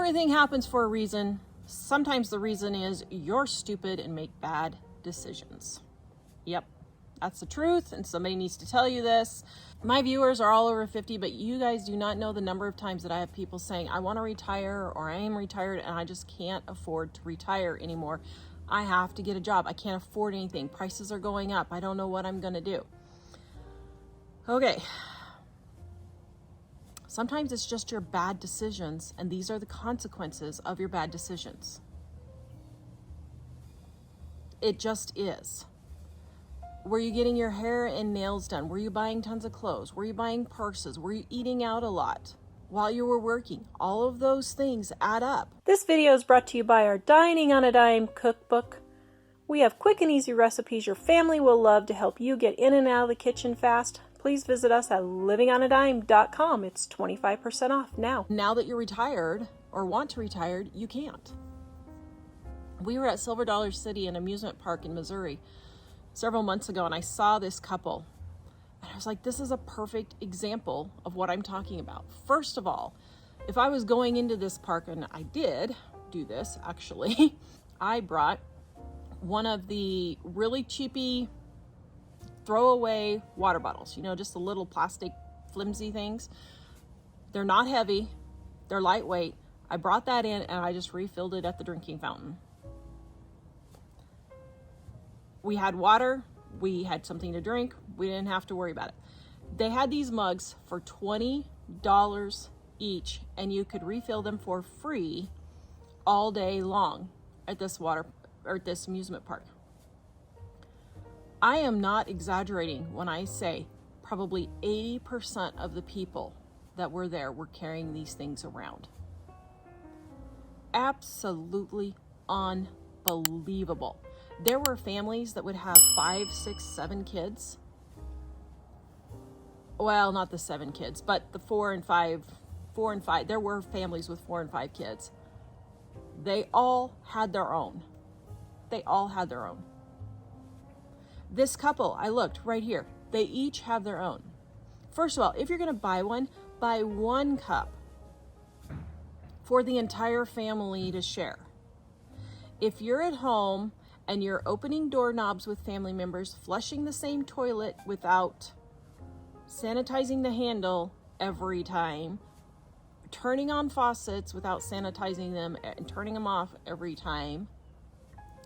Everything happens for a reason. Sometimes the reason is you're stupid and make bad decisions. Yep, that's the truth, and somebody needs to tell you this. My viewers are all over 50, but you guys do not know the number of times that I have people saying, I want to retire, or I am retired and I just can't afford to retire anymore. I have to get a job. I can't afford anything. Prices are going up. I don't know what I'm going to do. Okay. Sometimes it's just your bad decisions, and these are the consequences of your bad decisions. It just is. Were you getting your hair and nails done? Were you buying tons of clothes? Were you buying purses? Were you eating out a lot while you were working? All of those things add up. This video is brought to you by our Dining on a Dime cookbook. We have quick and easy recipes your family will love to help you get in and out of the kitchen fast. Please visit us at livingonadime.com. It's 25% off now. Now that you're retired or want to retire, you can't. We were at Silver Dollar City, an amusement park in Missouri, several months ago, and I saw this couple. And I was like, this is a perfect example of what I'm talking about. First of all, if I was going into this park, and I did do this actually, I brought one of the really cheapy throwaway water bottles, just the little plastic flimsy things. They're not heavy, they're lightweight. I brought that in and I just refilled it at the drinking fountain. We had water, we had something to drink, we didn't have to worry about it. They had these mugs for $20 each, and you could refill them for free all day long at this amusement park. I am not exaggerating when I say probably 80% of the people that were there were carrying these things around. Absolutely unbelievable. There were families that would have 5, 6, 7 kids. Well, not the 7 kids, but the 4 and 5. There were families with 4 and 5 kids. They all had their own. This couple, I looked right here. They each have their own. First of all, if you're going to buy one cup for the entire family to share. If you're at home and you're opening doorknobs with family members, flushing the same toilet without sanitizing the handle every time, turning on faucets without sanitizing them and turning them off every time,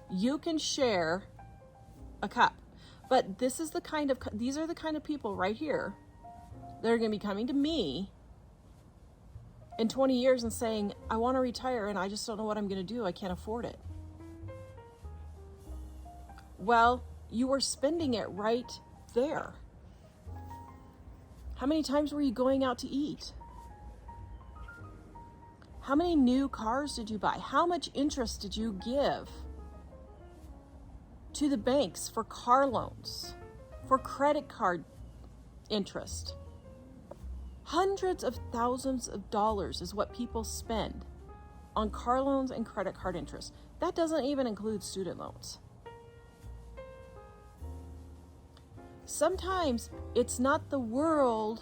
you can share a cup. But these are the kind of people right here that are going to be coming to me in 20 years and saying, I want to retire and I just don't know what I'm going to do. I can't afford it. Well, you were spending it right there. How many times were you going out to eat? How many new cars did you buy? How much interest did you give to the banks for car loans, for credit card interest? Hundreds of thousands of dollars is what people spend on car loans and credit card interest. That doesn't even include student loans. Sometimes it's not the world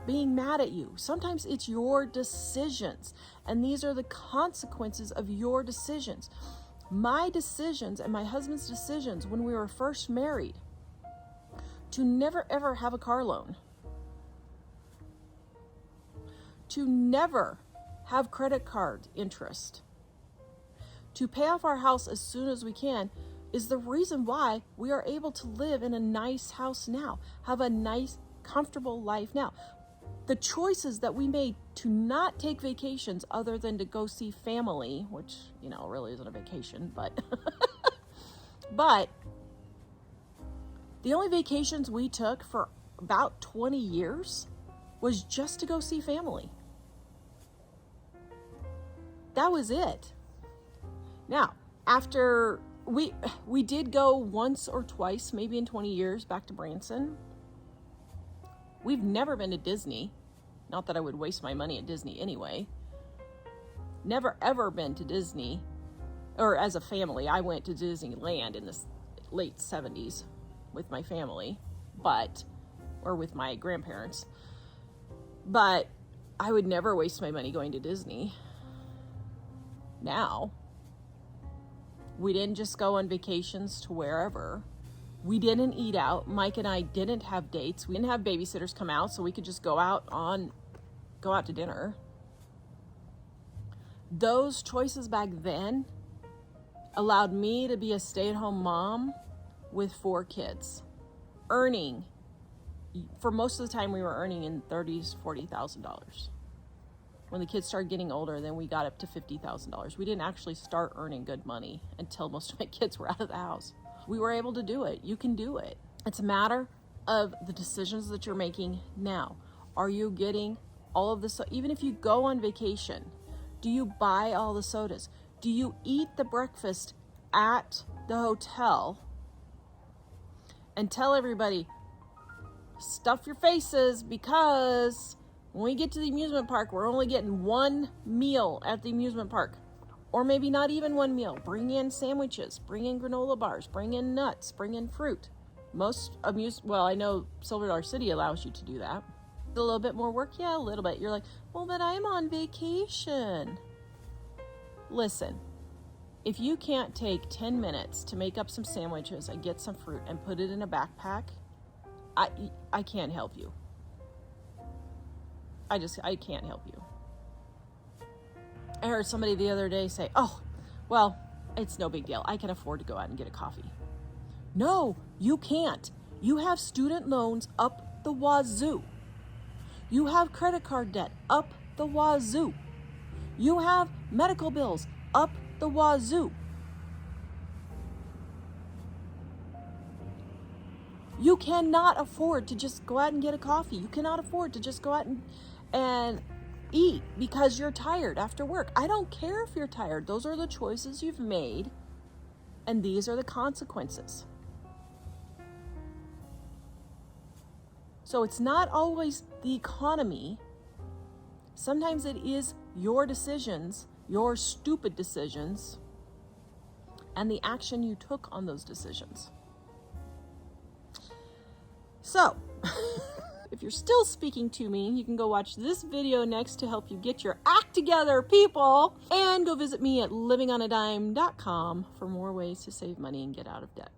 being mad at you. Sometimes it's your decisions, and these are the consequences of your decisions. My decisions and my husband's decisions when we were first married to never ever have a car loan, to never have credit card interest, to pay off our house as soon as we can, is the reason why we are able to live in a nice house now, have a nice, comfortable life now. The choices that we made to not take vacations other than to go see family, which, really isn't a vacation, but but the only vacations we took for about 20 years was just to go see family. That was it. Now, after we did go once or twice, maybe in 20 years, back to Branson. We've never been to Disney. Not that I would waste my money at Disney anyway. Never ever been to Disney. Or as a family, I went to Disneyland in the late 70s with my family, or with my grandparents. But I would never waste my money going to Disney. now. We didn't just go on vacations to wherever. We didn't eat out. Mike and I didn't have dates. We didn't have babysitters come out so we could just go out to dinner. Those choices back then allowed me to be a stay-at-home mom with 4 kids, earning, for most of the time we were earning in $30,000, $40,000. When the kids started getting older, then we got up to $50,000. We didn't actually start earning good money until most of my kids were out of the house. We were able to do it. You can do it. It's a matter of the decisions that you're making now. Are you getting all of this? Even if you go on vacation, do you buy all the sodas? Do you eat the breakfast at the hotel and tell everybody, stuff your faces because when we get to the amusement park, we're only getting 1 meal at the amusement park. Or maybe not even 1 meal. Bring in sandwiches, bring in granola bars, bring in nuts, bring in fruit. I know Silver Dollar City allows you to do that. A little bit more work? Yeah, a little bit. You're like, well, but I'm on vacation. Listen, if you can't take 10 minutes to make up some sandwiches and get some fruit and put it in a backpack, I can't help you. I can't help you. I heard somebody the other day say, oh, well, it's no big deal. I can afford to go out and get a coffee. No, you can't. You have student loans up the wazoo. You have credit card debt up the wazoo. You have medical bills up the wazoo. You cannot afford to just go out and get a coffee. You cannot afford to just go out and eat because you're tired after work. I don't care if you're tired. Those are the choices you've made, and these are the consequences. So it's not always the economy. Sometimes it is your decisions, your stupid decisions, and the action you took on those decisions. So, if you're still speaking to me, you can go watch this video next to help you get your act together, people. And go visit me at livingonadime.com for more ways to save money and get out of debt.